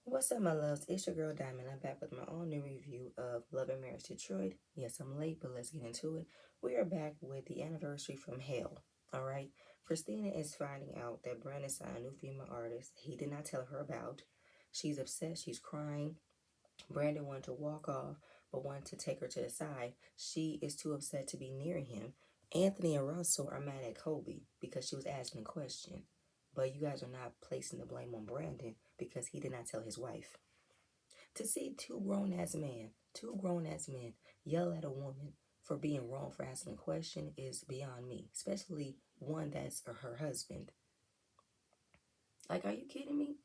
What's up, my loves? It's your girl Diamond. I'm back with my own new review of Love and Marriage Detroit. Yes, I'm late, but let's get into it. We are back with the anniversary from hell. All right. Christina is finding out that Brandon signed a new female artist he did not tell her about. She's upset. She's crying. Brandon wanted to walk off, but wanted to take her to the side. She is too upset to be near him. Anthony and Russell are mad at Kobe because she was asking a question. But you guys are not placing the blame on Brandon because he did not tell his wife. To see two grown ass men yell at a woman for being wrong for asking a question is beyond me, especially one that's her husband. Like, are you kidding me?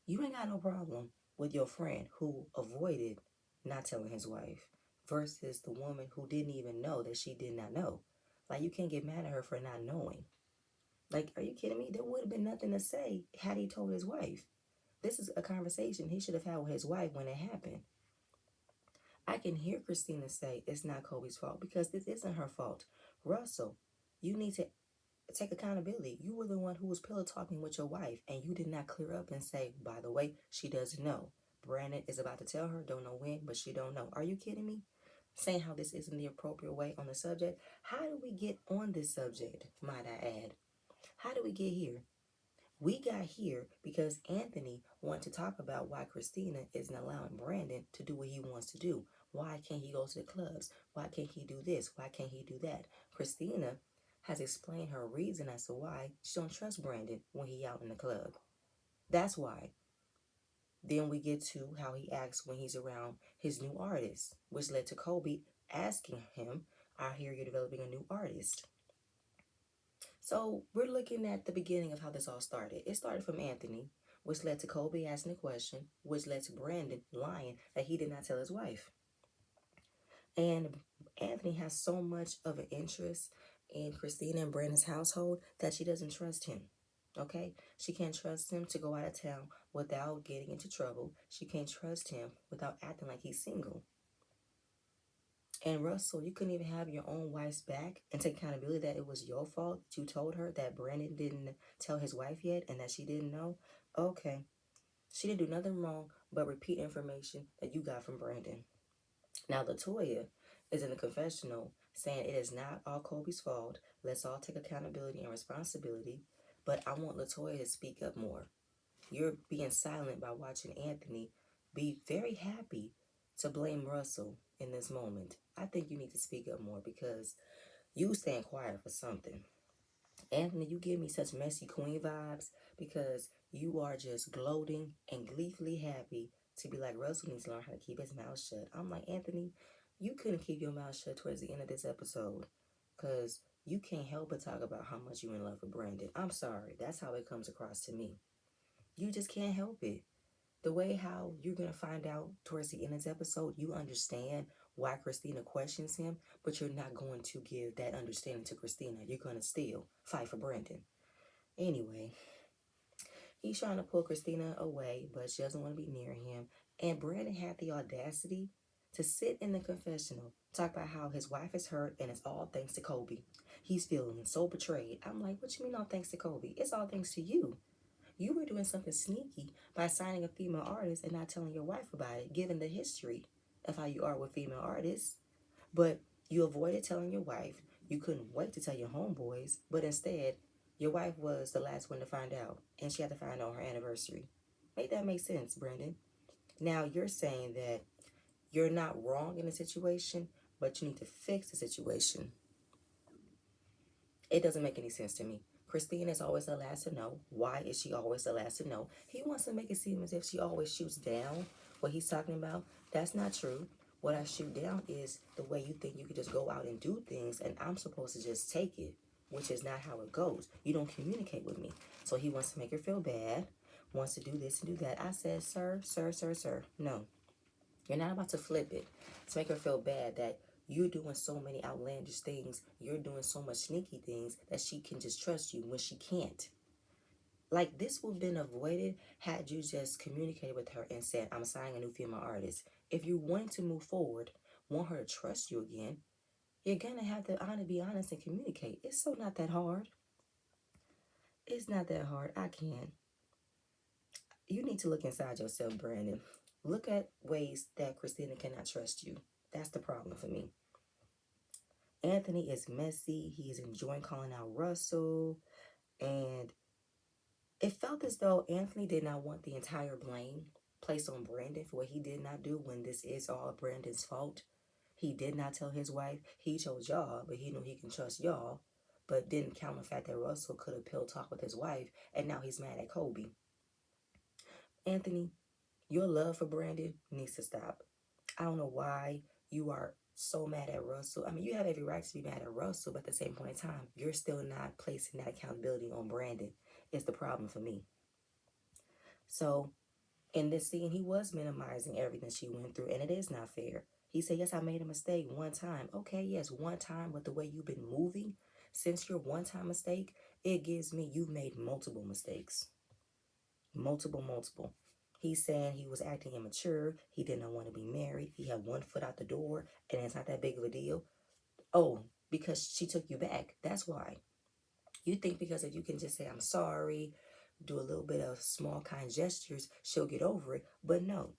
You ain't got no problem with your friend who avoided not telling his wife versus the woman who didn't even know that she did not know. Like, you can't get mad at her for not knowing. Like, are you kidding me? There would have been nothing to say had he told his wife. This is a conversation he should have had with his wife when it happened. I can hear Christina say it's not Kobe's fault because this isn't her fault. Russell, you need to take accountability. You were the one who was pillow talking with your wife, and you did not clear up and say, by the way, she doesn't know. Brandon is about to tell her, don't know when, but she don't know. Are you kidding me? Saying how this isn't the appropriate way on the subject. How do we get on this subject, might I add? How do we get here? We got here because Anthony wanted to talk about why Christina isn't allowing Brandon to do what he wants to do. Why can't he go to the clubs? Why can't he do this? Why can't he do that? Christina has explained her reason as to why she don't trust Brandon when he out in the club. That's why. Then we get to how he acts when he's around his new artist, which led to Kobe asking him, I hear you're developing a new artist. So we're looking at the beginning of how this all started. It started from Anthony, which led to Kobe asking a question, which led to Brandon lying that he did not tell his wife. And Anthony has so much of an interest in Christina and Brandon's household that she doesn't trust him. Okay? She can't trust him to go out of town without getting into trouble. She can't trust him without acting like he's single. And Russell, you couldn't even have your own wife's back and take accountability that it was your fault that you told her that Brandon didn't tell his wife yet and that she didn't know. Okay. She didn't do nothing wrong but repeat information that you got from Brandon. Now, Latoya is in the confessional saying it is not all Kobe's fault. Let's all take accountability and responsibility. But I want Latoya to speak up more. You're being silent by watching Anthony be very happy to blame Russell in this moment. I think you need to speak up more because you stand quiet for something. Anthony, you give me such messy queen vibes because you are just gloating and gleefully happy to be like Russell needs to learn how to keep his mouth shut. I'm like, Anthony, you couldn't keep your mouth shut towards the end of this episode because you can't help but talk about how much you're in love with Brandon. I'm sorry. That's how it comes across to me. You just can't help it. The way how you're going to find out towards the end of this episode, you understand why Christina questions him, but you're not going to give that understanding to Christina. You're going to still fight for Brandon. Anyway, he's trying to pull Christina away, but she doesn't want to be near him. And Brandon had the audacity to sit in the confessional, talk about how his wife is hurt and it's all thanks to Kobe. He's feeling so betrayed. I'm like, what you mean all thanks to Kobe? It's all thanks to you. You were doing something sneaky by signing a female artist and not telling your wife about it, given the history of how you are with female artists. But you avoided telling your wife. You couldn't wait to tell your homeboys, but instead, your wife was the last one to find out, and she had to find out on her anniversary. Make that make sense, Brendan? Now you're saying that you're not wrong in the situation, but you need to fix the situation. It doesn't make any sense to me. Christine is always the last to know. Why is she always the last to know? He wants to make it seem as if she always shoots down what he's talking about. That's not true. What I shoot down is the way you think you could just go out and do things and I'm supposed to just take it, which is not how it goes. You don't communicate with me. So he wants to make her feel bad, wants to do this and do that. I said, sir, no. You're not about to flip it to make her feel bad that you're doing so many outlandish things. You're doing so much sneaky things that she can just trust you when she can't. Like, this would have been avoided had you just communicated with her and said, I'm signing a new female artist. If you want to move forward, want her to trust you again, you're going to have to be honest and communicate. It's so not that hard. It's not that hard. I can. You need to look inside yourself, Brandon. Look at ways that Christina cannot trust you. That's the problem for me. Anthony is messy. He is enjoying calling out Russell. And it felt as though Anthony did not want the entire blame placed on Brandon for what he did not do when this is all Brandon's fault. He did not tell his wife. He chose y'all, but he knew he can trust y'all. But didn't count the fact that Russell could have pill talk with his wife, and now he's mad at Kobe. Anthony, your love for Brandon needs to stop. I don't know why you are so mad at Russell. I mean, you have every right to be mad at Russell, but at the same point in time, you're still not placing that accountability on Brandon. It's the problem for me. So in this scene, he was minimizing everything she went through, and it is not fair. He said, yes, I made a mistake one time. Okay, yes, one time, but the way you've been moving since your one-time mistake, it gives me you've made multiple mistakes. Multiple. He's saying he was acting immature. He did not want to be married. He had one foot out the door, and it's not that big of a deal. Oh, because she took you back. That's why. You think because if you can just say, I'm sorry, do a little bit of small, kind gestures, she'll get over it. But no,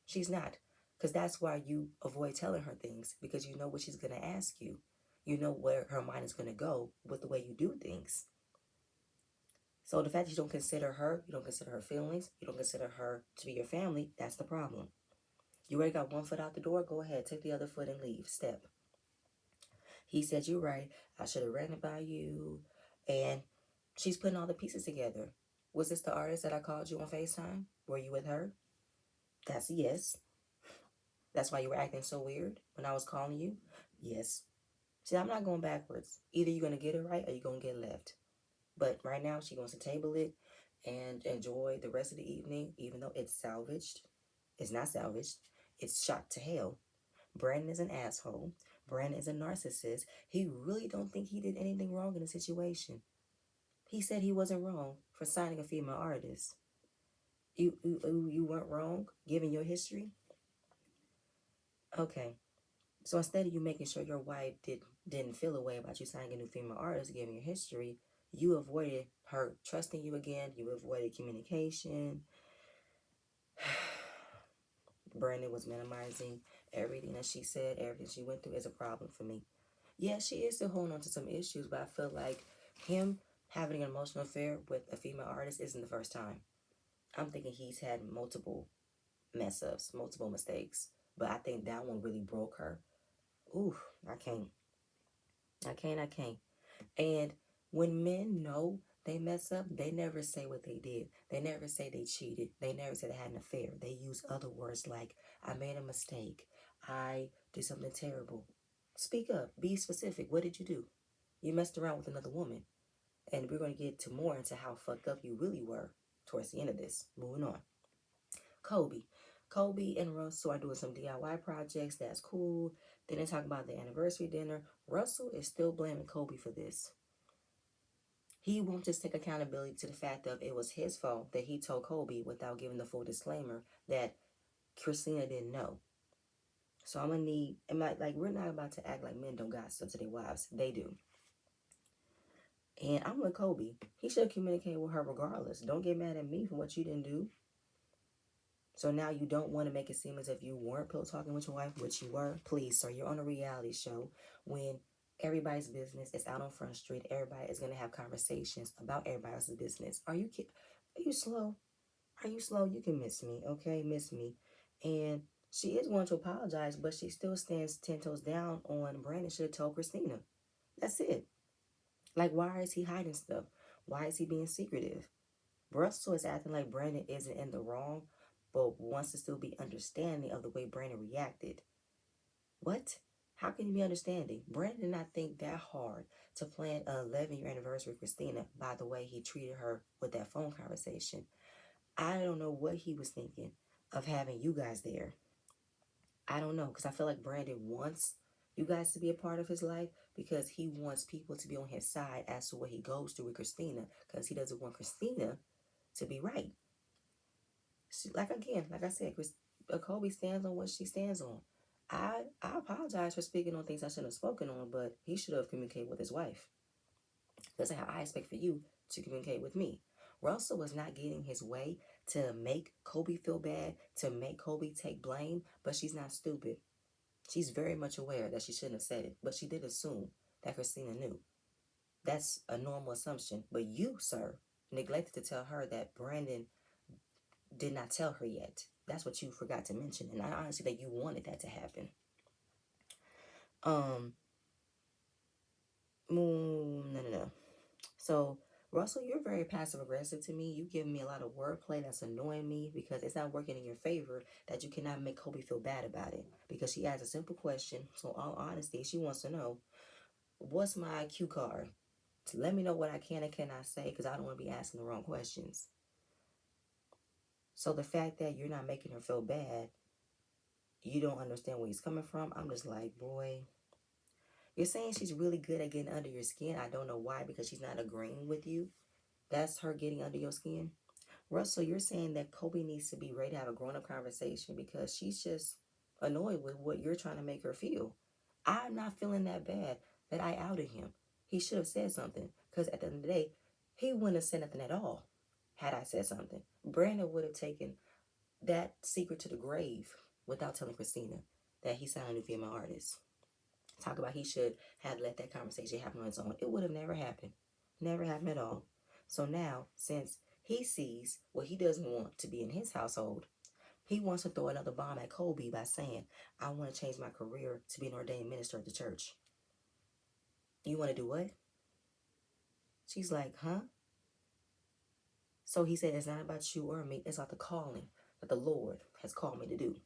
she's not. Because that's why you avoid telling her things, because you know what she's going to ask you. You know where her mind is going to go with the way you do things. So the fact that you don't consider her, you don't consider her feelings, you don't consider her to be your family, that's the problem. You already got one foot out the door, go ahead, take the other foot and leave. Step. He said, you're right. I should have ran it by you. And she's putting all the pieces together. Was this the artist that I called you on FaceTime? Were you with her? That's a yes. That's why you were acting so weird when I was calling you? Yes. See, I'm not going backwards. Either you're going to get it right or you're going to get left. But right now, she wants to table it and enjoy the rest of the evening, even though it's salvaged. It's not salvaged. It's shot to hell. Brandon is an asshole. Brandon is a narcissist. He really don't think he did anything wrong in the situation. He said he wasn't wrong for signing a female artist. You weren't wrong given your history? Okay. So instead of you making sure your wife didn't feel a way about you signing a new female artist given your history, you avoided her trusting you again. You avoided communication. Brandon was minimizing everything that she said, everything she went through is a problem for me. Yeah, she is still holding on to some issues, but I feel like him having an emotional affair with a female artist isn't the first time. I'm thinking he's had multiple mess ups, multiple mistakes, but I think that one really broke her. Ooh, I can't. I can't. And when men know they mess up, they never say what they did. They never say they cheated. They never say they had an affair. They use other words like, I made a mistake. I did something terrible. Speak up. Be specific. What did you do? You messed around with another woman. And we're going to get to more into how fucked up you really were towards the end of this. Moving on. Kobe. Kobe and Russell are doing some DIY projects. That's cool. Then they talk about the anniversary dinner. Russell is still blaming Kobe for this. He won't just take accountability to the fact of it was his fault that he told Kobe without giving the full disclaimer that Christina didn't know. So I'm gonna need, like we're not about to act like men don't got stuff to their wives. They do. And I'm with Kobe. He should communicate with her regardless. Don't get mad at me for what you didn't do. So now you don't want to make it seem as if you weren't pill talking with your wife, which you were. Please, sir, you're on a reality show when everybody's business is out on Front Street. Everybody is going to have conversations about everybody else's business. Are you slow? Are you slow? You can miss me, okay? Miss me. And she is going to apologize, but she still stands 10 toes down on Brandon should have told Christina. That's it. Like, why is he hiding stuff? Why is he being secretive? Russell is acting like Brandon isn't in the wrong, but wants to still be understanding of the way Brandon reacted. What? How can you be understanding? Brandon did not think that hard to plan an 11-year anniversary with Christina by the way he treated her with that phone conversation. I don't know what he was thinking of having you guys there. I don't know, because I feel like Brandon wants you guys to be a part of his life because he wants people to be on his side as to what he goes through with Christina, because he doesn't want Christina to be right. Like I said, Kobe stands on what she stands on. I apologize for speaking on things I shouldn't have spoken on, but he should have communicated with his wife. That's how I expect for you to communicate with me. Russell was not getting his way to make Kobe feel bad, to make Kobe take blame, but she's not stupid. She's very much aware that she shouldn't have said it, but she did assume that Christina knew. That's a normal assumption. But you, sir, neglected to tell her that Brandon did not tell her yet. That's what you forgot to mention. And I honestly think you wanted that to happen. No. So, Russell, you're very passive aggressive to me. You giving me a lot of wordplay that's annoying me because it's not working in your favor that you cannot make Kobe feel bad about it. Because she asked a simple question. So, all honesty, she wants to know, what's my IQ card? To let me know what I can and cannot say because I don't want to be asking the wrong questions. So the fact that you're not making her feel bad, you don't understand where he's coming from. I'm just like, boy, you're saying she's really good at getting under your skin. I don't know why, because she's not agreeing with you. That's her getting under your skin. Russell, you're saying that Kobe needs to be ready to have a grown-up conversation because she's just annoyed with what you're trying to make her feel. I'm not feeling that bad that I outed him. He should have said something because at the end of the day, he wouldn't have said nothing at all had I said something. Brandon would have taken that secret to the grave without telling Christina that he signed a new female artist. Talk about he should have let that conversation happen on its own. It would have never happened. Never happened at all. So now, since he sees what he doesn't want to be in his household, he wants to throw another bomb at Kobe by saying, I want to change my career to be an ordained minister of the church. You want to do what? She's like, huh? So he said, it's not about you or me. It's about the calling that the Lord has called me to do.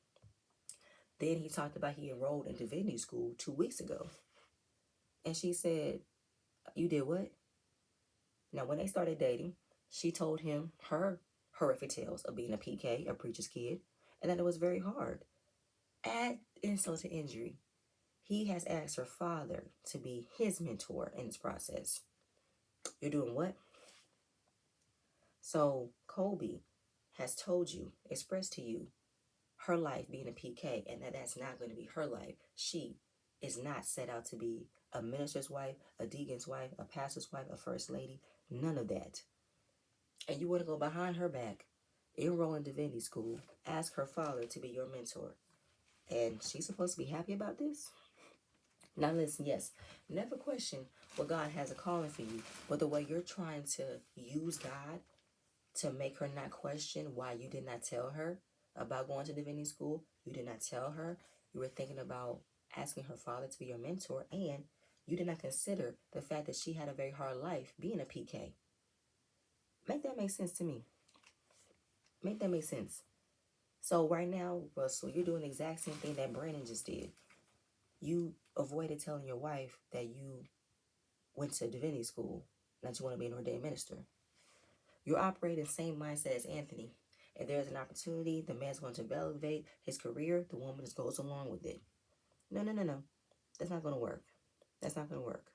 Then he talked about he enrolled in divinity school 2 weeks ago. And she said, you did what? Now, when they started dating, she told him her horrific tales of being a PK, a preacher's kid, and that it was very hard. Add insult to injury. He has asked her father to be his mentor in this process. You're doing what? So Kobe has told you, expressed to you, her life being a PK, and that's not going to be her life. She is not set out to be a minister's wife, a deacon's wife, a pastor's wife, a first lady, none of that. And you want to go behind her back, enroll in divinity school, ask her father to be your mentor. And she's supposed to be happy about this? Now listen, yes, never question what God has a calling for you, but the way you're trying to use God to make her not question why you did not tell her about going to divinity school, you did not tell her, you were thinking about asking her father to be your mentor, and you did not consider the fact that she had a very hard life being a PK. Make that make sense to me. Make that make sense. So right now, Russell, you're doing the exact same thing that Brandon just did. You avoided telling your wife that you went to divinity school, that you want to be an ordained minister. You're operating the same mindset as Anthony. If there's an opportunity, the man's going to elevate his career, the woman just goes along with it. No. That's not going to work. That's not going to work.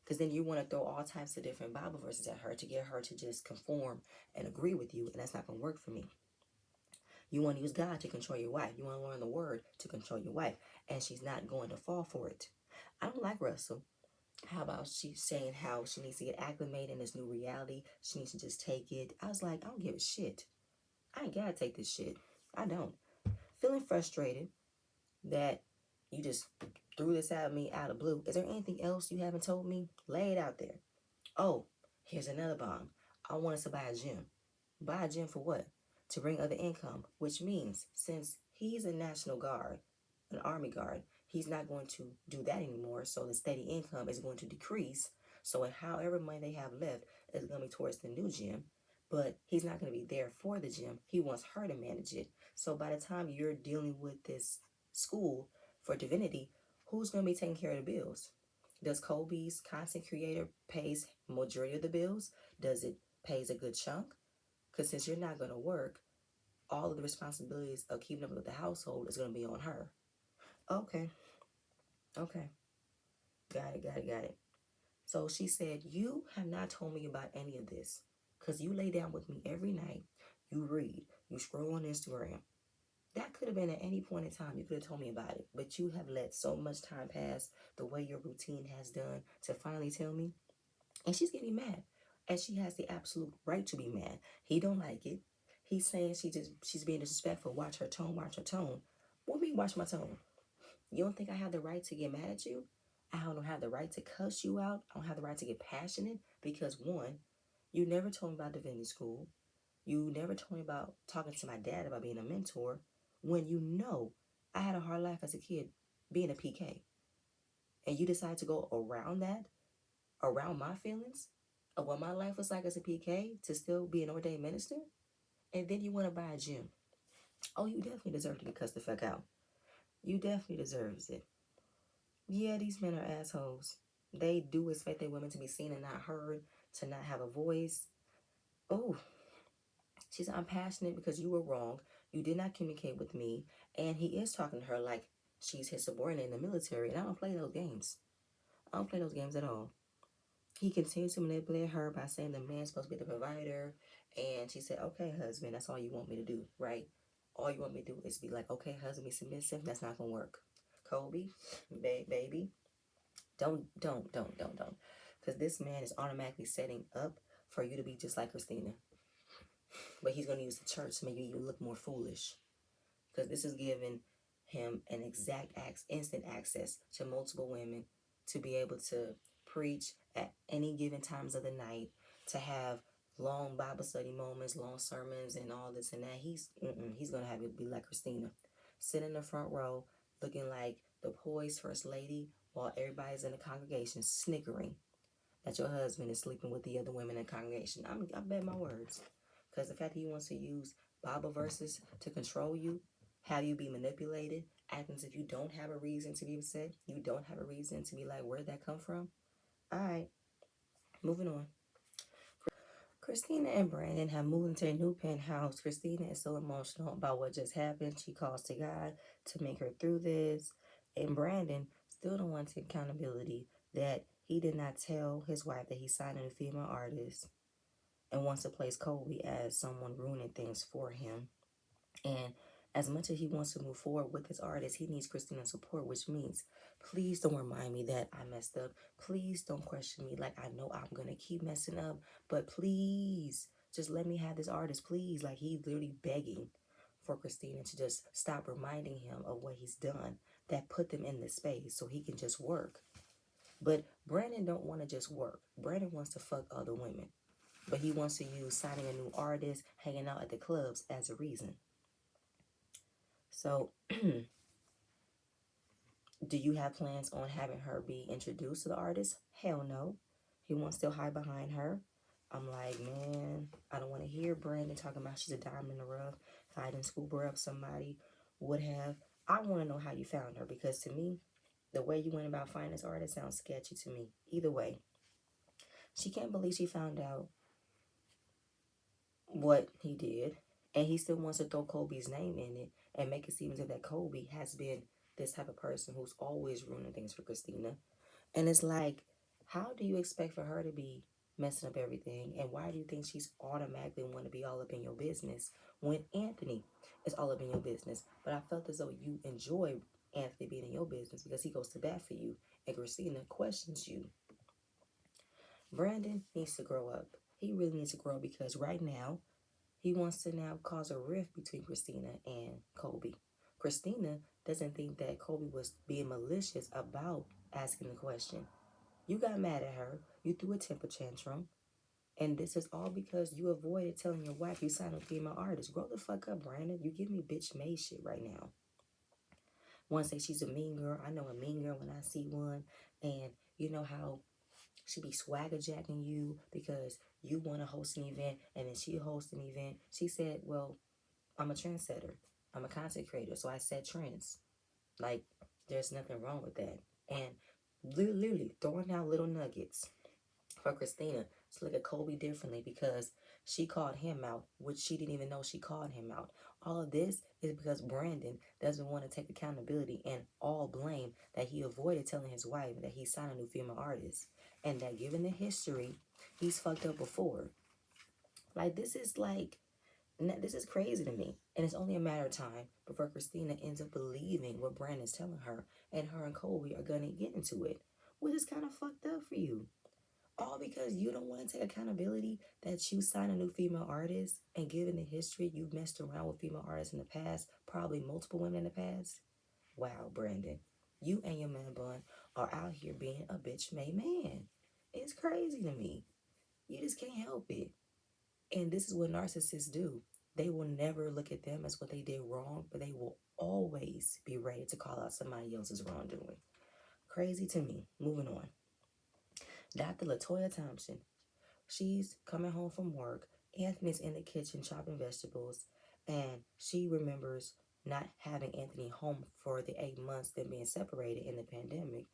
Because then you want to throw all types of different Bible verses at her to get her to just conform and agree with you, and that's not going to work for me. You want to use God to control your wife. You want to learn the word to control your wife, and she's not going to fall for it. I don't like Russell. How about she saying how she needs to get acclimated in this new reality? She needs to just take it. I was like, I don't give a shit. I ain't gotta take this shit. I don't. Feeling frustrated that you just threw this at me out of blue. Is there anything else you haven't told me? Lay it out there. Oh, here's another bomb. I want us to buy a gym. Buy a gym for what? To bring other income, which means since he's a National Guard, an Army Guard, he's not going to do that anymore. So the steady income is going to decrease. So however money they have left is going to be towards the new gym. But he's not going to be there for the gym. He wants her to manage it. So by the time you're dealing with this school for divinity, who's going to be taking care of the bills? Does Kobe's content creator pays majority of the bills? Does it pays a good chunk? Because since you're not going to work, all of the responsibilities of keeping up with the household is going to be on her. Okay. Got it. So she said, you have not told me about any of this because you lay down with me every night. You read. You scroll on Instagram. That could have been at any point in time. You could have told me about it. But you have let so much time pass the way your routine has done to finally tell me. And she's getting mad. And she has the absolute right to be mad. He don't like it. He's saying she's being disrespectful. Watch her tone, watch her tone. What do you mean watch my tone? You don't think I have the right to get mad at you? I don't have the right to cuss you out. I don't have the right to get passionate because one, you never told me about divinity school. You never told me about talking to my dad about being a mentor when you know I had a hard life as a kid being a PK. And you decide to go around that, around my feelings of what my life was like as a PK to still be an ordained minister. And then you want to buy a gym. Oh, you definitely deserve to get cussed the fuck out. You definitely deserves it. Yeah, these men are assholes. They do expect their women to be seen and not heard, to not have a voice. Oh, she said, I'm passionate because you were wrong. You did not communicate with me. And he is talking to her like she's his subordinate in the military. And I don't play those games. I don't play those games at all. He continues to manipulate her by saying the man's supposed to be the provider. And she said, okay, husband, that's all you want me to do, right? All you want me to do is be like, okay, husband, be submissive. That's not going to work. Kobe, baby, don't. Because this man is automatically setting up for you to be just like Christina. But he's going to use the church to make you look more foolish. Because this is giving him an instant access to multiple women to be able to preach at any given times of the night, to have long Bible study moments, long sermons, and all this and that. He's going to have it be like Christina. Sit in the front row looking like the poised first lady while everybody's in the congregation snickering that your husband is sleeping with the other women in the congregation. I bet my words. Because the fact that he wants to use Bible verses to control you, have you be manipulated, acting as if you don't have a reason to be upset, you don't have a reason to be like, where'd that come from? All right, moving on. Christina and Brandon have moved into a new penthouse. Christina is so emotional about what just happened. She calls to God to make her through this. And Brandon still don't want accountability that he did not tell his wife that he signed a female artist and wants to place Kobe as someone ruining things for him. And as much as he wants to move forward with his artist, he needs Christina's support, which means please don't remind me that I messed up. Please don't question me like I know I'm going to keep messing up. But please just let me have this artist, please. Like he's literally begging for Christina to just stop reminding him of what he's done that put them in this space so he can just work. But Brandon don't want to just work. Brandon wants to fuck other women. But he wants to use signing a new artist, hanging out at the clubs as a reason. So, do you have plans on having her be introduced to the artist? Hell no. He wants to hide behind her. I'm like, man, I don't want to hear Brandon talking about she's a diamond in the rough. If I didn't scoop her up, somebody would have. I want to know how you found her because to me, the way you went about finding this artist sounds sketchy to me. Either way, she can't believe she found out what he did. And he still wants to throw Kobe's name in it and make it seem as if that Kobe has been this type of person who's always ruining things for Christina. And it's like, how do you expect for her to be messing up everything? And why do you think she's automatically want to be all up in your business when Anthony is all up in your business? But I felt as though you enjoy Anthony being in your business because he goes to bat for you and Christina questions you. Brandon needs to grow up. He really needs to grow because right now, he wants to now cause a rift between Christina and Kobe. Christina doesn't think that Kobe was being malicious about asking the question. You got mad at her. You threw a temper tantrum. And this is all because you avoided telling your wife you signed a female artist. Grow the fuck up, Brandon. You give me bitch made shit right now. One say she's a mean girl. I know a mean girl when I see one. And you know how she be swagger jacking you because you want to host an event and then she hosts an event. She said, well, I'm a trendsetter. I'm a content creator. So I set trends. Like, there's nothing wrong with that. And literally throwing out little nuggets for Christina to look at Kobe differently because she called him out, which she didn't even know she called him out. All of this is because Brandon doesn't want to take accountability and all blame that he avoided telling his wife that he signed a new female artist. And that given the history, he's fucked up before. Like, this is crazy to me. And it's only a matter of time before Christina ends up believing what Brandon's telling her. And her and Kobe are going to get into it. Which is kind of fucked up for you. All because you don't want to take accountability that you signed a new female artist, and given the history, you've messed around with female artists in the past, probably multiple women in the past. Wow, Brandon, you and your man bun are out here being a bitch made man. It's crazy to me. You just can't help it. And this is what narcissists do. They will never look at them as what they did wrong, but they will always be ready to call out somebody else's wrongdoing. Crazy to me. Moving on. Dr. Latoya Thompson. She's coming home from work. Anthony's in the kitchen chopping vegetables, and she remembers not having Anthony home for the 8 months them being separated in the pandemic.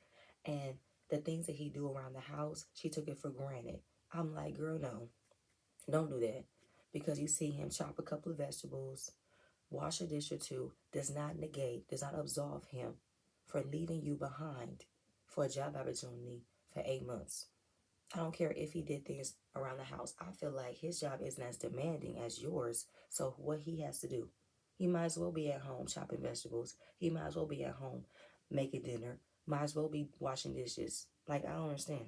And the things that he do around the house, she took it for granted. I'm like, girl, no, don't do that. Because you see him chop a couple of vegetables, wash a dish or two, does not negate, does not absolve him for leaving you behind for a job opportunity for 8 months. I don't care if he did things around the house. I feel like his job isn't as demanding as yours. So what he has to do, he might as well be at home chopping vegetables. He might as well be at home making dinner. Might as well be washing dishes. Like, I don't understand.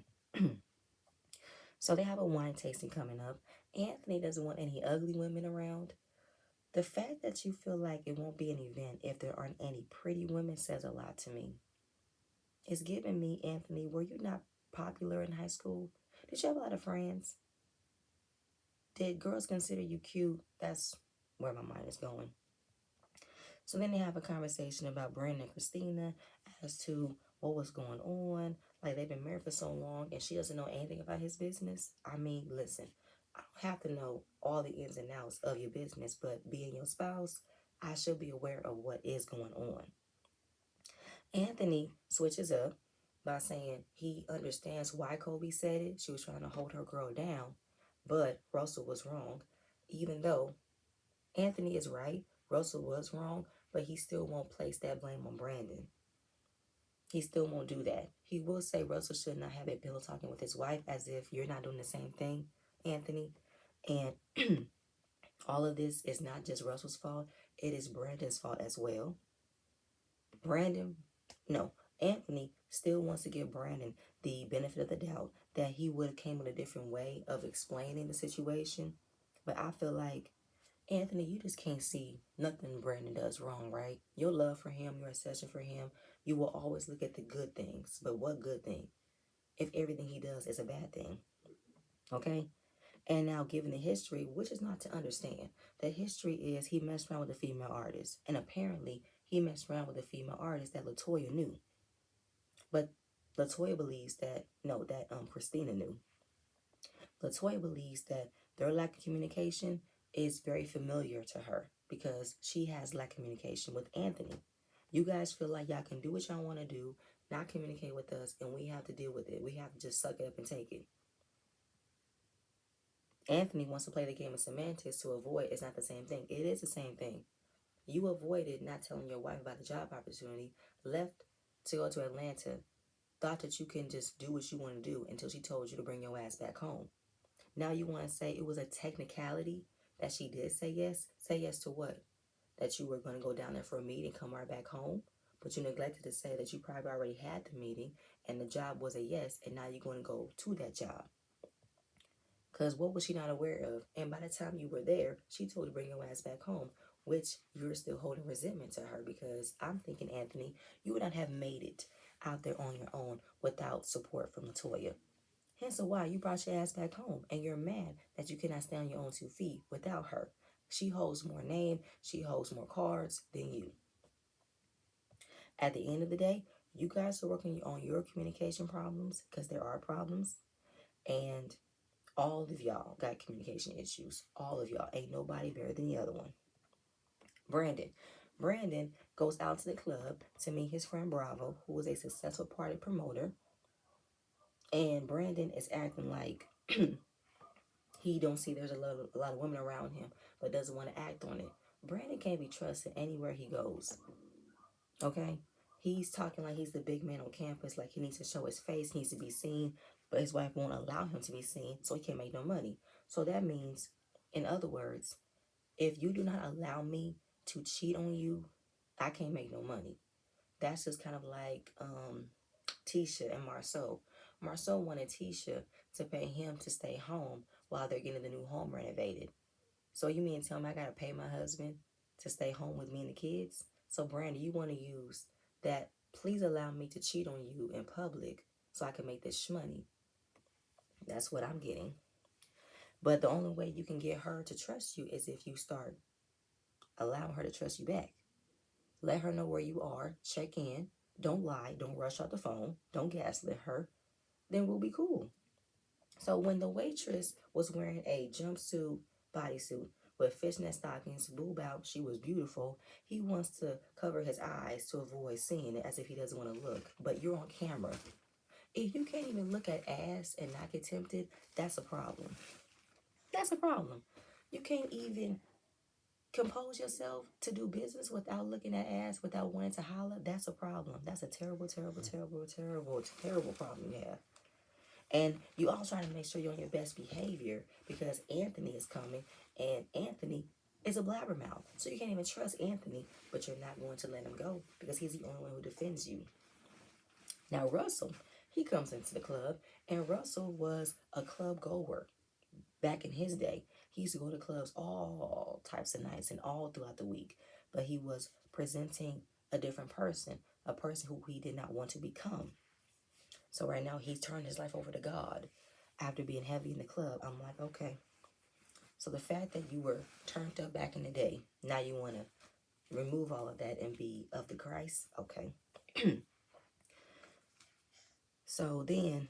So they have a wine tasting coming up. Anthony doesn't want any ugly women around. The fact that you feel like it won't be an event if there aren't any pretty women says a lot to me. It's giving me, Anthony, were you not popular in high school? Did you have a lot of friends? Did girls consider you cute? That's where my mind is going. So then they have a conversation about Brandon and Christina as to what was going on. Like, they've been married for so long and she doesn't know anything about his business. I mean, listen, I don't have to know all the ins and outs of your business, but being your spouse, I should be aware of what is going on. Anthony switches up by saying he understands why Kobe said it. She was trying to hold her girl down, but Russell was wrong. Even though Anthony is right, Russell was wrong, but he still won't place that blame on Brandon. He still won't do that. He will say Russell should not have a pillow talking with his wife, as if you're not doing the same thing, Anthony. And all of this is not just Russell's fault, it is Brandon's fault as well. Anthony still wants to give Brandon the benefit of the doubt that he would have came with a different way of explaining the situation. But I feel like, Anthony, you just can't see nothing Brandon does wrong, right? Your love for him, your obsession for him, you will always look at the good things. But what good thing if everything he does is a bad thing? Okay? And now, given the history, which is not to understand, the history is he messed around with a female artist. And apparently, he messed around with a female artist that Latoya knew. But Latoya believes that, no, that Christina knew. Latoya believes that their lack of communication is very familiar to her because she has lack of communication with Anthony. You guys feel like y'all can do what y'all want to do, not communicate with us, and we have to deal with it. We have to just suck it up and take it. Anthony wants to play the game of semantics to avoid it's not the same thing. It is the same thing. You avoided not telling your wife about the job opportunity, left to go to Atlanta, thought that you can just do what you want to do until she told you to bring your ass back home. Now you want to say it was a technicality that she did say yes? Say yes to what? That you were going to go down there for a meeting, come right back home? But you neglected to say that you probably already had the meeting and the job was a yes, and now you're going to go to that job. Because what was she not aware of? And by the time you were there, she told you to bring your ass back home, which you're still holding resentment to her because I'm thinking, Anthony, you would not have made it out there on your own without support from Latoya. Hence why you brought your ass back home and you're mad that you cannot stand on your own 2 feet without her. She holds more name, she holds more cards than you. At the end of the day, you guys are working on your communication problems because there are problems. And all of y'all got communication issues. All of y'all. Ain't nobody better than the other one. Brandon goes out to the club to meet his friend Bravo, who is a successful party promoter. And Brandon is acting like he don't see there's a lot of women around him, but doesn't want to act on it. Brandon can't be trusted anywhere he goes. Okay? He's talking like he's the big man on campus, like he needs to show his face, he needs to be seen, but his wife won't allow him to be seen, so he can't make no money. So that means, in other words, if you do not allow me to cheat on you, I can't make no money. That's just kind of like Tisha and Marceau. Marcel wanted Tisha to pay him to stay home while they're getting the new home renovated. So you mean tell me I gotta pay my husband to stay home with me and the kids? So Brandy, you want to use that? Please allow me to cheat on you in public so I can make this shmoney. That's what I'm getting. But the only way you can get her to trust you is if you start allowing her to trust you back. Let her know where you are. Check in. Don't lie. Don't rush out the phone. Don't gaslit her. Then we'll be cool. So when the waitress was wearing a jumpsuit bodysuit with fishnet stockings, boob out, she was beautiful. He wants to cover his eyes to avoid seeing it as if he doesn't want to look. But you're on camera. If you can't even look at ass and not get tempted, that's a problem. That's a problem. You can't even compose yourself to do business without looking at ass, without wanting to holler. That's a problem. That's a terrible, terrible, terrible, terrible, terrible problem you have. And you also try to make sure you're on your best behavior because Anthony is coming, and Anthony is a blabbermouth. So you can't even trust Anthony, but you're not going to let him go because he's the only one who defends you. Now, Russell, he comes into the club, and Russell was a club goer back in his day. He used to go to clubs all types of nights and all throughout the week, but he was presenting a different person, a person who he did not want to become. So right now he's turned his life over to God after being heavy in the club. I'm like, okay. So the fact that you were turned up back in the day, now you want to remove all of that and be of the Christ. Okay. So then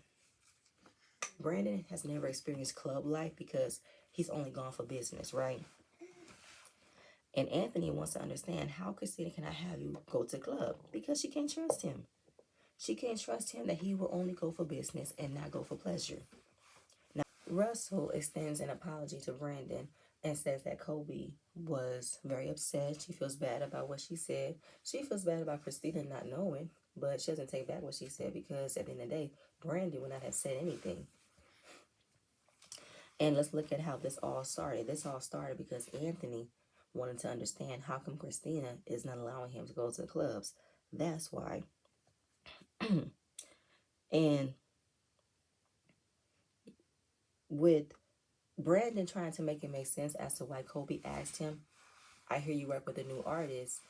Brandon has never experienced club life because he's only gone for business, right? And Anthony wants to understand how Christina can I have you go to the club because she can't trust him. She can't trust him that he will only go for business and not go for pleasure. Now, Russell extends an apology to Brandon and says that Kobe was very upset. She feels bad about what she said. She feels bad about Christina not knowing, but she doesn't take back what she said because at the end of the day, Brandon would not have said anything. And let's look at how this all started. This all started because Anthony wanted to understand how come Christina is not allowing him to go to the clubs. That's why. And with Brandon trying to make it make sense as to why Kobe asked him, I hear you work with a new artist.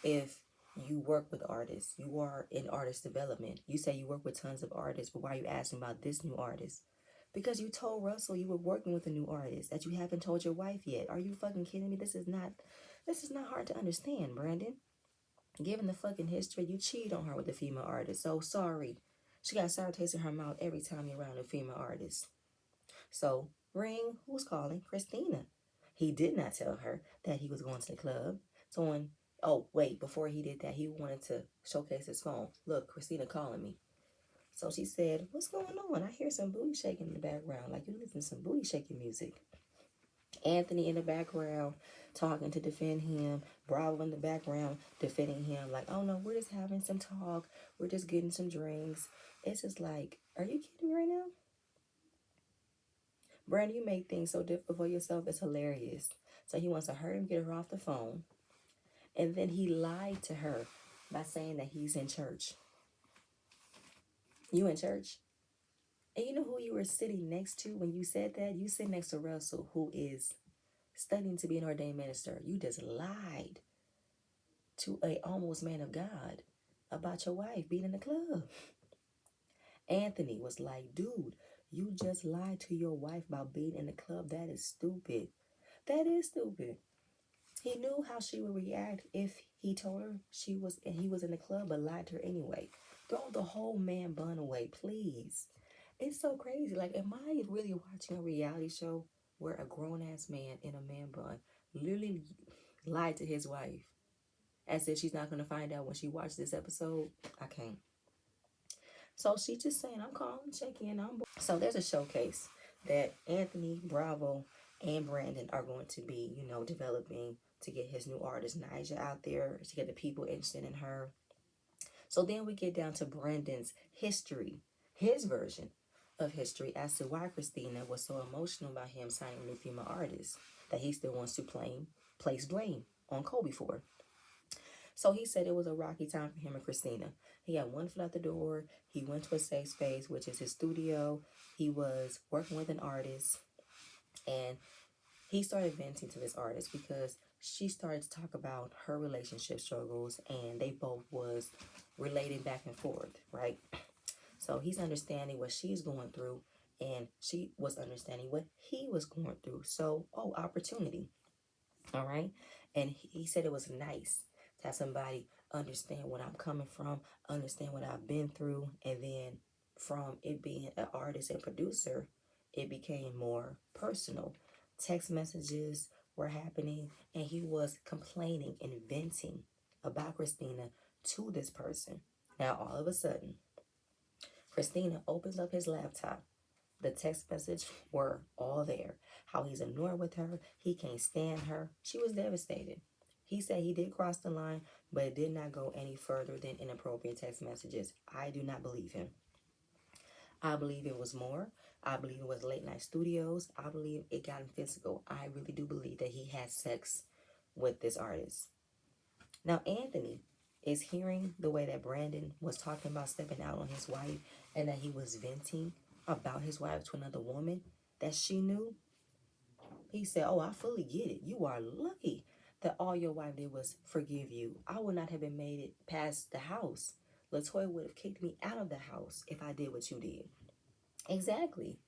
If you work with artists, you are in artist development. You say you work with tons of artists, but why are you asking about this new artist? Because you told Russell you were working with a new artist that you haven't told your wife yet. Are you fucking kidding me? This is not hard to understand, Brandon. Given the fucking history, you cheated on her with a female artist. So sorry. She got sour taste in her mouth every time you're around a female artist. So ring, who's calling? Christina. He did not tell her that he was going to the club. So when, oh wait, before he did that, he wanted to showcase his phone. Look, Christina calling me. So she said, what's going on? I hear some booty shaking in the background. Like you listen to some booty shaking music. Anthony in the background talking to defend him. Bravo in the background defending him. Like, oh no, we're just having some talk. We're just getting some drinks. It's just like, are you kidding me right now? Brandon, you make things so difficult for yourself. It's hilarious. So he wants to hurt him, get her off the phone. And then he lied to her by saying that he's in church. You in church? And you know who you were sitting next to when you said that? You sit next to Russell, who is studying to be an ordained minister. You just lied to a almost man of God about your wife being in the club. Anthony was like, dude, you just lied to your wife about being in the club. That is stupid. That is stupid. He knew how she would react if he told her he was in the club but lied to her anyway. Throw the whole man bun away, please. It's so crazy. Like, am I really watching a reality show where a grown-ass man in a man bun literally lied to his wife as if she's not going to find out when she watches this episode? I can't. So she's just saying, I'm calling, check in. So there's a showcase that Anthony, Bravo, and Brandon are going to be, developing to get his new artist, Nyjah, out there, to get the people interested in her. So then we get down to Brandon's history, his version of history as to why Christina was so emotional about him signing a new female artist that he still wants to place blame on Kobe for. So he said it was a rocky time for him and Christina. He had one foot out the door. He went to a safe space, which is his studio. He was working with an artist, and he started venting to this artist because she started to talk about her relationship struggles, and they both was relating back and forth, right? So he's understanding what she's going through, and she was understanding what he was going through. So, opportunity. All right. And he said it was nice to have somebody understand what I'm coming from, understand what I've been through. And then from it being an artist and producer, it became more personal. Text messages were happening, and he was complaining and venting about Christina to this person. Now, all of a sudden, Christina opens up his laptop. The text message were all there. How he's annoyed with her. He can't stand her. She was devastated. He said he did cross the line, but it did not go any further than inappropriate text messages. I do not believe him. I believe it was more. I believe it was late night studios. I believe it got physical. I really do believe that he had sex with this artist. Now, Anthony is hearing the way that Brandon was talking about stepping out on his wife and that he was venting about his wife to another woman that she knew. He said, "Oh, I fully get it. You are lucky that all your wife did was forgive you. I would not have been made it past the house. Latoya would have kicked me out of the house if I did what you did." Exactly.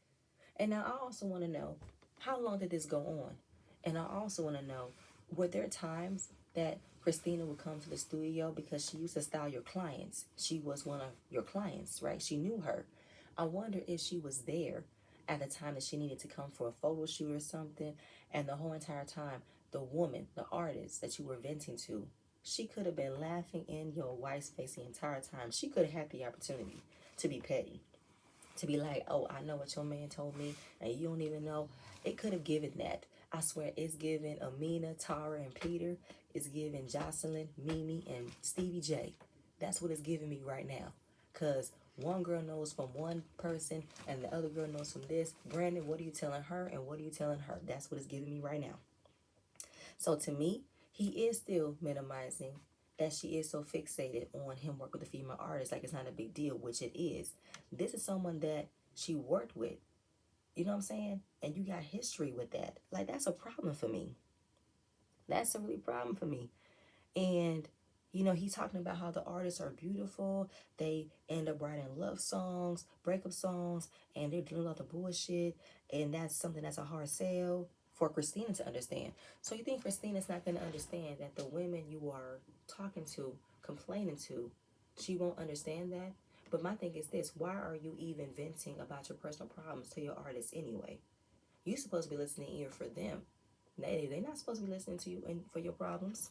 And now I also want to know, how long did this go on? And I also want to know, were there times that Christina would come to the studio because she used to style your clients? She was one of your clients, right? She knew her. I wonder if she was there at the time that she needed to come for a photo shoot or something, and the whole entire time, the woman, the artist that you were venting to, she could have been laughing in your wife's face the entire time. She could have had the opportunity to be petty, to be like, "Oh, I know what your man told me, and you don't even know." It could have given that. I swear, it's giving Amina, Tara, and Peter. It's giving Jocelyn, Mimi, and Stevie J. That's what it's giving me right now. Because one girl knows from one person, and the other girl knows from this. Brandon, what are you telling her, and what are you telling her? That's what it's giving me right now. So to me, he is still minimizing that she is so fixated on him working with a female artist, like it's not a big deal, which it is. This is someone that she worked with, you know what I'm saying? And you got history with that. Like, that's a problem for me. That's a really problem for me. And he's talking about how the artists are beautiful. They end up writing love songs, breakup songs, and they're doing a lot of bullshit. And that's something that's a hard sell for Christina to understand. So you think Christina's not going to understand that the women you are talking to, complaining to, she won't understand that? But my thing is this: why are you even venting about your personal problems to your artists anyway? You're supposed to be listening ear for them. They're not supposed to be listening to you for your problems.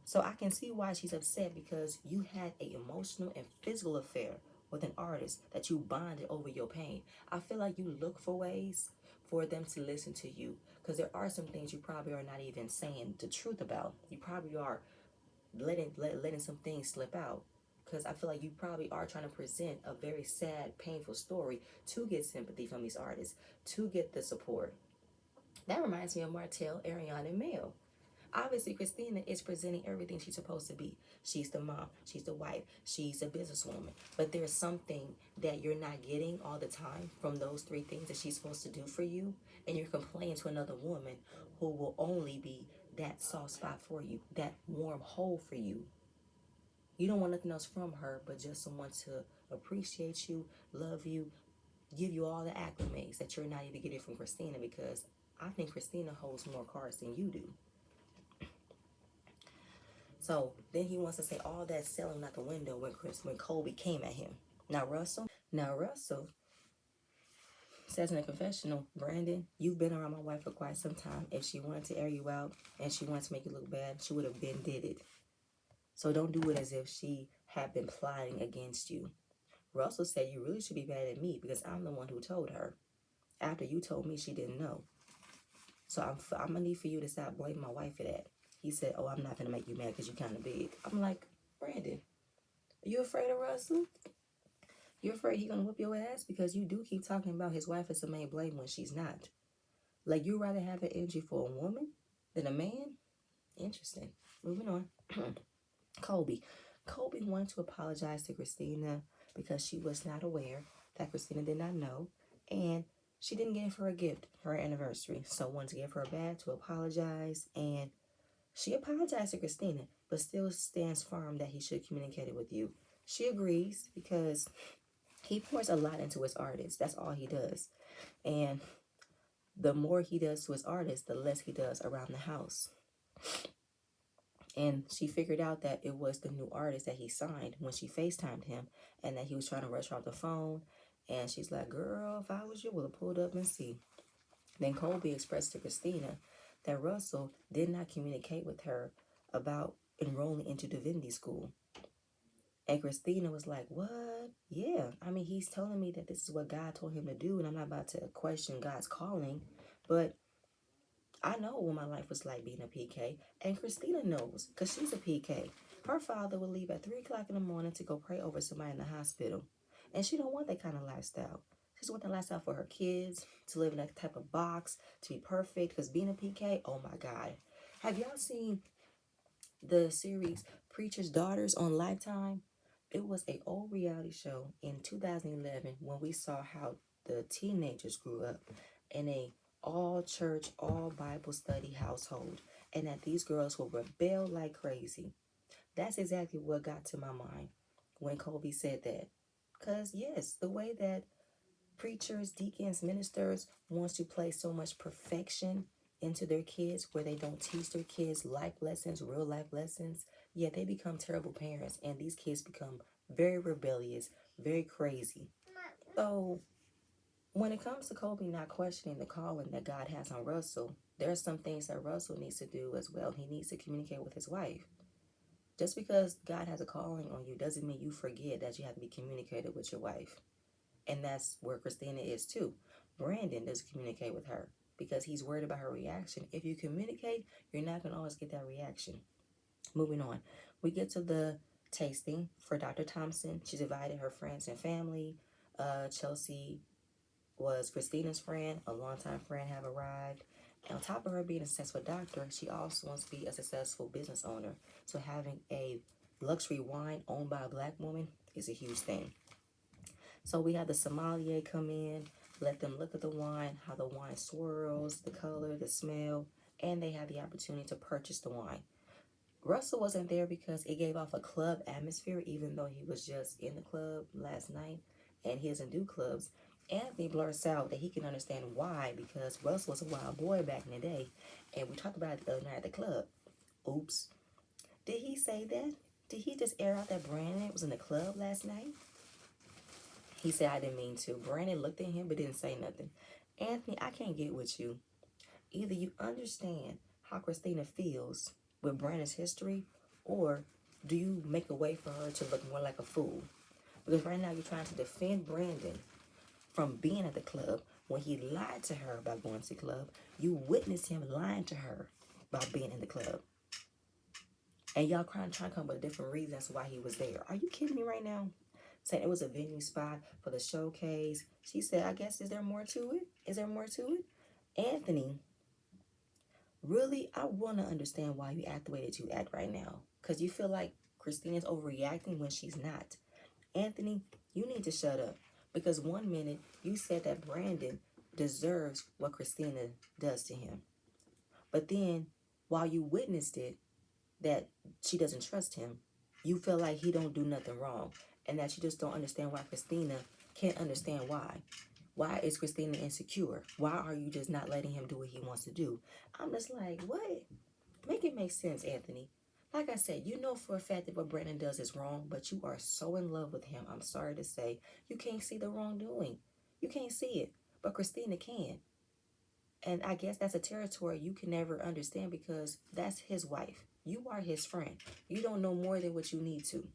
So I can see why she's upset, because you had an emotional and physical affair with an artist that you bonded over your pain. I feel like you look for ways for them to listen to you, because there are some things you probably are not even saying the truth about. You probably are letting some things slip out, because I feel like you probably are trying to present a very sad, painful story to get sympathy from these artists, to get the support. That reminds me of Martell, Ariana, and Mel. Obviously, Christina is presenting everything she's supposed to be. She's the mom, she's the wife, she's a businesswoman. But there's something that you're not getting all the time from those three things that she's supposed to do for you. And you're complaining to another woman who will only be that soft spot for you, that warm hole for you. You don't want nothing else from her but just someone to appreciate you, love you, give you all the acclimates that you're not even getting from Christina, because I think Christina holds more cards than you do. So then he wants to say all that selling out the window when Kobe came at him. Now Russell says in a confessional, "Brandon, you've been around my wife for quite some time. If she wanted to air you out and she wanted to make you look bad, she would have been did it. So don't do it as if she had been plotting against you." Russell said, "You really should be mad at me because I'm the one who told her. After you told me she didn't know. So I'm going to need for you to stop blaming my wife for that." He said, "Oh, I'm not going to make you mad because you're kind of big." I'm like, "Brandon, are you afraid of Russell? You're afraid he's going to whoop your ass because you do keep talking about his wife as the main blame when she's not. Like, you rather have an energy for a woman than a man? Interesting." Moving on. Kobe. Kobe wanted to apologize to Christina because she was not aware that Christina did not know, and she didn't give her a gift for her anniversary. So wanted to give her a bag to apologize, and she apologized to Christina, but still stands firm that he should communicate it with you. She agrees because he pours a lot into his artists. That's all he does. And the more he does to his artists, the less he does around the house. And she figured out that it was the new artist that he signed when she FaceTimed him, and that he was trying to rush her off the phone. And she's like, girl, if I was you, would have pulled up and see. Then Colby expressed to Christina that Russell did not communicate with her about enrolling into divinity school. And Christina was like, what? Yeah, I mean, he's telling me that this is what God told him to do, and I'm not about to question God's calling, but I know what my life was like being a PK, and Christina knows because she's a PK. Her father would leave at 3 o'clock in the morning to go pray over somebody in the hospital, and she don't want that kind of lifestyle. She just want that lifestyle for her kids, to live in that type of box, to be perfect, because being a PK, oh my God. Have y'all seen the series Preacher's Daughters on Lifetime? It was an old reality show in 2011 when we saw how the teenagers grew up in a all church, all Bible study household, and that these girls will rebel like crazy. That's exactly what got to my mind when Colby said that. Because, yes, the way that preachers, deacons, ministers wants to place so much perfection into their kids where they don't teach their kids life lessons, real life lessons, yeah, they become terrible parents, and these kids become very rebellious, very crazy. So when it comes to Kobe not questioning the calling that God has on Russell, there are some things that Russell needs to do as well. He needs to communicate with his wife. Just because God has a calling on you doesn't mean you forget that you have to be communicated with your wife. And that's where Christina is too. Brandon doesn't communicate with her because he's worried about her reaction. If you communicate, you're not going to always get that reaction. Moving on, we get to the tasting for Dr. Thompson. She's invited her friends and family. Chelsea was Christina's friend. A longtime friend have arrived. And on top of her being a successful doctor, she also wants to be a successful business owner. So having a luxury wine owned by a black woman is a huge thing. So we have the sommelier come in, let them look at the wine, how the wine swirls, the color, the smell, and they have the opportunity to purchase the wine. Russell wasn't there because it gave off a club atmosphere, even though he was just in the club last night and he doesn't do clubs. Anthony blurts out that he can understand why, because Russell was a wild boy back in the day, and we talked about it the other night at the club. Oops. Did he say that? Did he just air out that Brandon was in the club last night? He said, I didn't mean to. Brandon looked at him but didn't say nothing. Anthony, I can't get with you. Either you understand how Christina feels with Brandon's history, or do you make a way for her to look more like a fool? Because right now you're trying to defend Brandon from being at the club when he lied to her about going to the club. You witnessed him lying to her about being in the club. And y'all trying to come up with a different reason as to why he was there. Are you kidding me right now? Saying it was a venue spot for the showcase. She said, I guess, is there more to it? Is there more to it? Anthony, really, I want to understand why you act the way that you act right now. Because you feel like Christina's overreacting when she's not. Anthony, you need to shut up. Because one minute you said that Brandon deserves what Christina does to him. But then while you witnessed it, that she doesn't trust him, you feel like he don't do nothing wrong, and that you just don't understand why Christina can't understand why. Why is Christina insecure? Why are you just not letting him do what he wants to do? I'm just like, what? Make it make sense, Anthony. Like I said, you know for a fact that what Brandon does is wrong, but you are so in love with him. I'm sorry to say, you can't see the wrongdoing. You can't see it, but Christina can. And I guess that's a territory you can never understand because that's his wife. You are his friend. You don't know more than what you need to.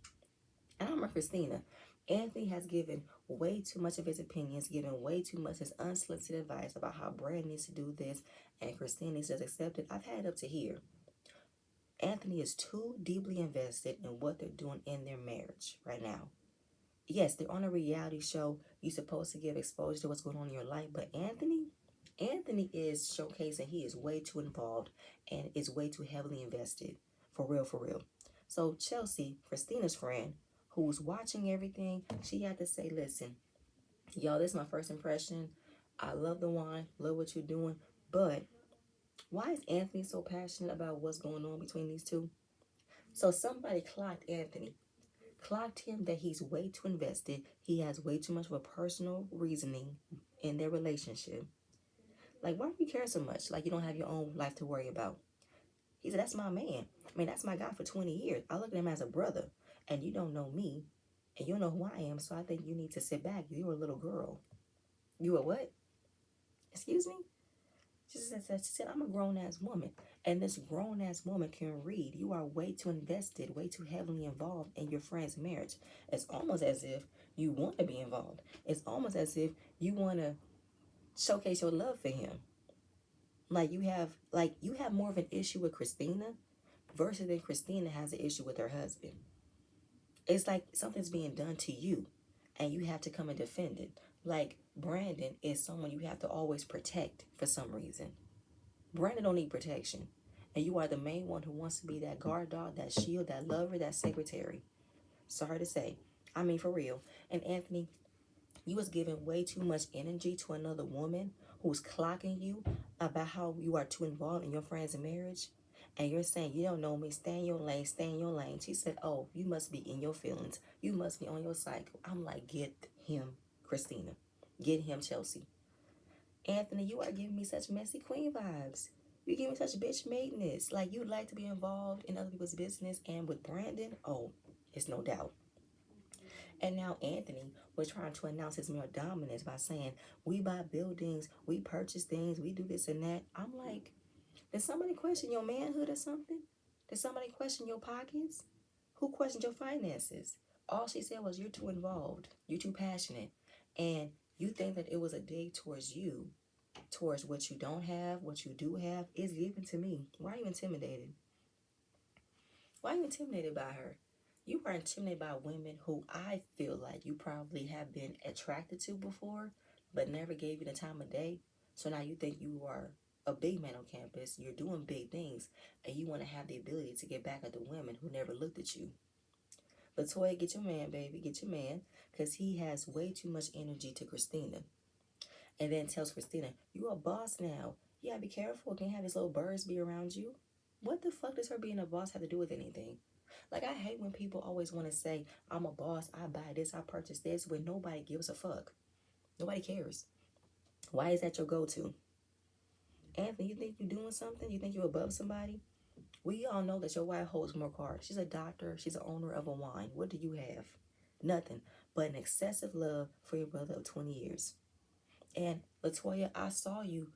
And I'm a Christina. Anthony has given way too much of his opinions, given way too much his unsolicited advice about how Brand needs to do this, and Christina needs to accept it. I've had it up to here. Anthony is too deeply invested in what they're doing in their marriage right now. Yes, they're on a reality show. You're supposed to give exposure to what's going on in your life, but Anthony is showcasing he is way too involved and is way too heavily invested. For real, for real. So Chelsea, Christina's friend, who's watching everything, she had to say, listen, y'all, this is my first impression. I love the wine, love what you're doing, but why is Anthony so passionate about what's going on between these two? So somebody clocked Anthony, clocked him that he's way too invested. He has way too much of a personal reasoning in their relationship. Like, why do you care so much? Like, you don't have your own life to worry about. He said, that's my man. I mean, that's my guy for 20 years. I look at him as a brother, and you don't know me, and you don't know who I am, so I think you need to sit back. You're a little girl. You a what? Excuse me? She said, I'm a grown ass woman. And this grown ass woman can read. You are way too invested, way too heavily involved in your friend's marriage. It's almost as if you want to be involved. It's almost as if you want to showcase your love for him. Like you have more of an issue with Christina versus than Christina has an issue with her husband. It's like something's being done to you and you have to come and defend it. Like Brandon is someone you have to always protect for some reason. Brandon don't need protection. And you are the main one who wants to be that guard dog, that shield, that lover, that secretary. Sorry to say. I mean, for real. And Anthony, you was giving way too much energy to another woman who's clocking you about how you are too involved in your friend's marriage. And you're saying, you don't know me, stay in your lane, stay in your lane. She said, oh, you must be in your feelings. You must be on your cycle. I'm like, get him, Christina. Get him, Chelsea. Anthony, you are giving me such messy queen vibes. You give me such bitch madeness. Like, you'd like to be involved in other people's business. And with Brandon, oh, it's no doubt. And now Anthony was trying to announce his male dominance by saying, we buy buildings, we purchase things, we do this and that. I'm like, did somebody question your manhood or something? Did somebody question your pockets? Who questioned your finances? All she said was, you're too involved, you're too passionate, and you think that it was a dig towards you, towards what you don't have, what you do have, is given to me. Why are you intimidated? Why are you intimidated by her? You are intimidated by women who I feel like you probably have been attracted to before, but never gave you the time of day. So now you think you are a big man on campus, you're doing big things, and you want to have the ability to get back at the women who never looked at you. Latoya, get your man, baby, get your man, because he has way too much energy to Christina. And then tells Christina, you a boss now. You gotta be careful. Can't have these little birds be around you. What the fuck does her being a boss have to do with anything? Like, I hate when people always want to say, I'm a boss, I buy this, I purchase this, when nobody gives a fuck. Nobody cares. Why is that your go-to? Anthony, you think you're doing something? You think you're above somebody? We all know that your wife holds more cards. She's a doctor. She's the owner of a wine. What do you have? Nothing but an excessive love for your brother of 20 years. And Latoya, I saw you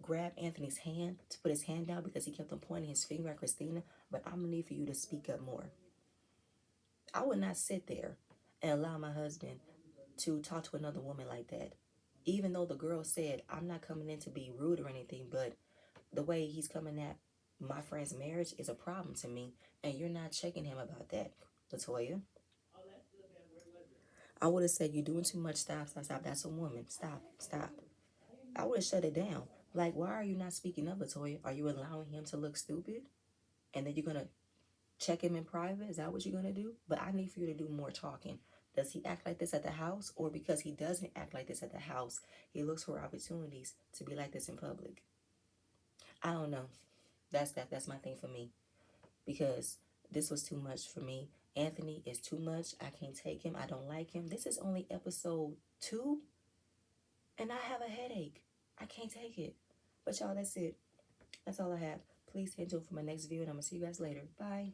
grab Anthony's hand to put his hand down because he kept on pointing his finger at Christina, but I'm gonna need for you to speak up more. I would not sit there and allow my husband to talk to another woman like that. Even though the girl said, I'm not coming in to be rude or anything, but the way he's coming at my friend's marriage is a problem to me, and you're not checking him about that, Latoya. I would have said, you're doing too much. Stop, stop, stop. That's a woman. Stop, stop. I would have shut it down. Like, why are you not speaking up, Latoya? Are you allowing him to look stupid? And then you're going to check him in private? Is that what you're going to do? But I need for you to do more talking. Does he act like this at the house? Or because he doesn't act like this at the house, he looks for opportunities to be like this in public? I don't know. That's my thing for me. Because this was too much for me. Anthony is too much. I can't take him. I don't like him. This is only episode 2. And I have a headache. I can't take it. But y'all, that's it. That's all I have. Please stay tuned for my next video, and I'm going to see you guys later. Bye.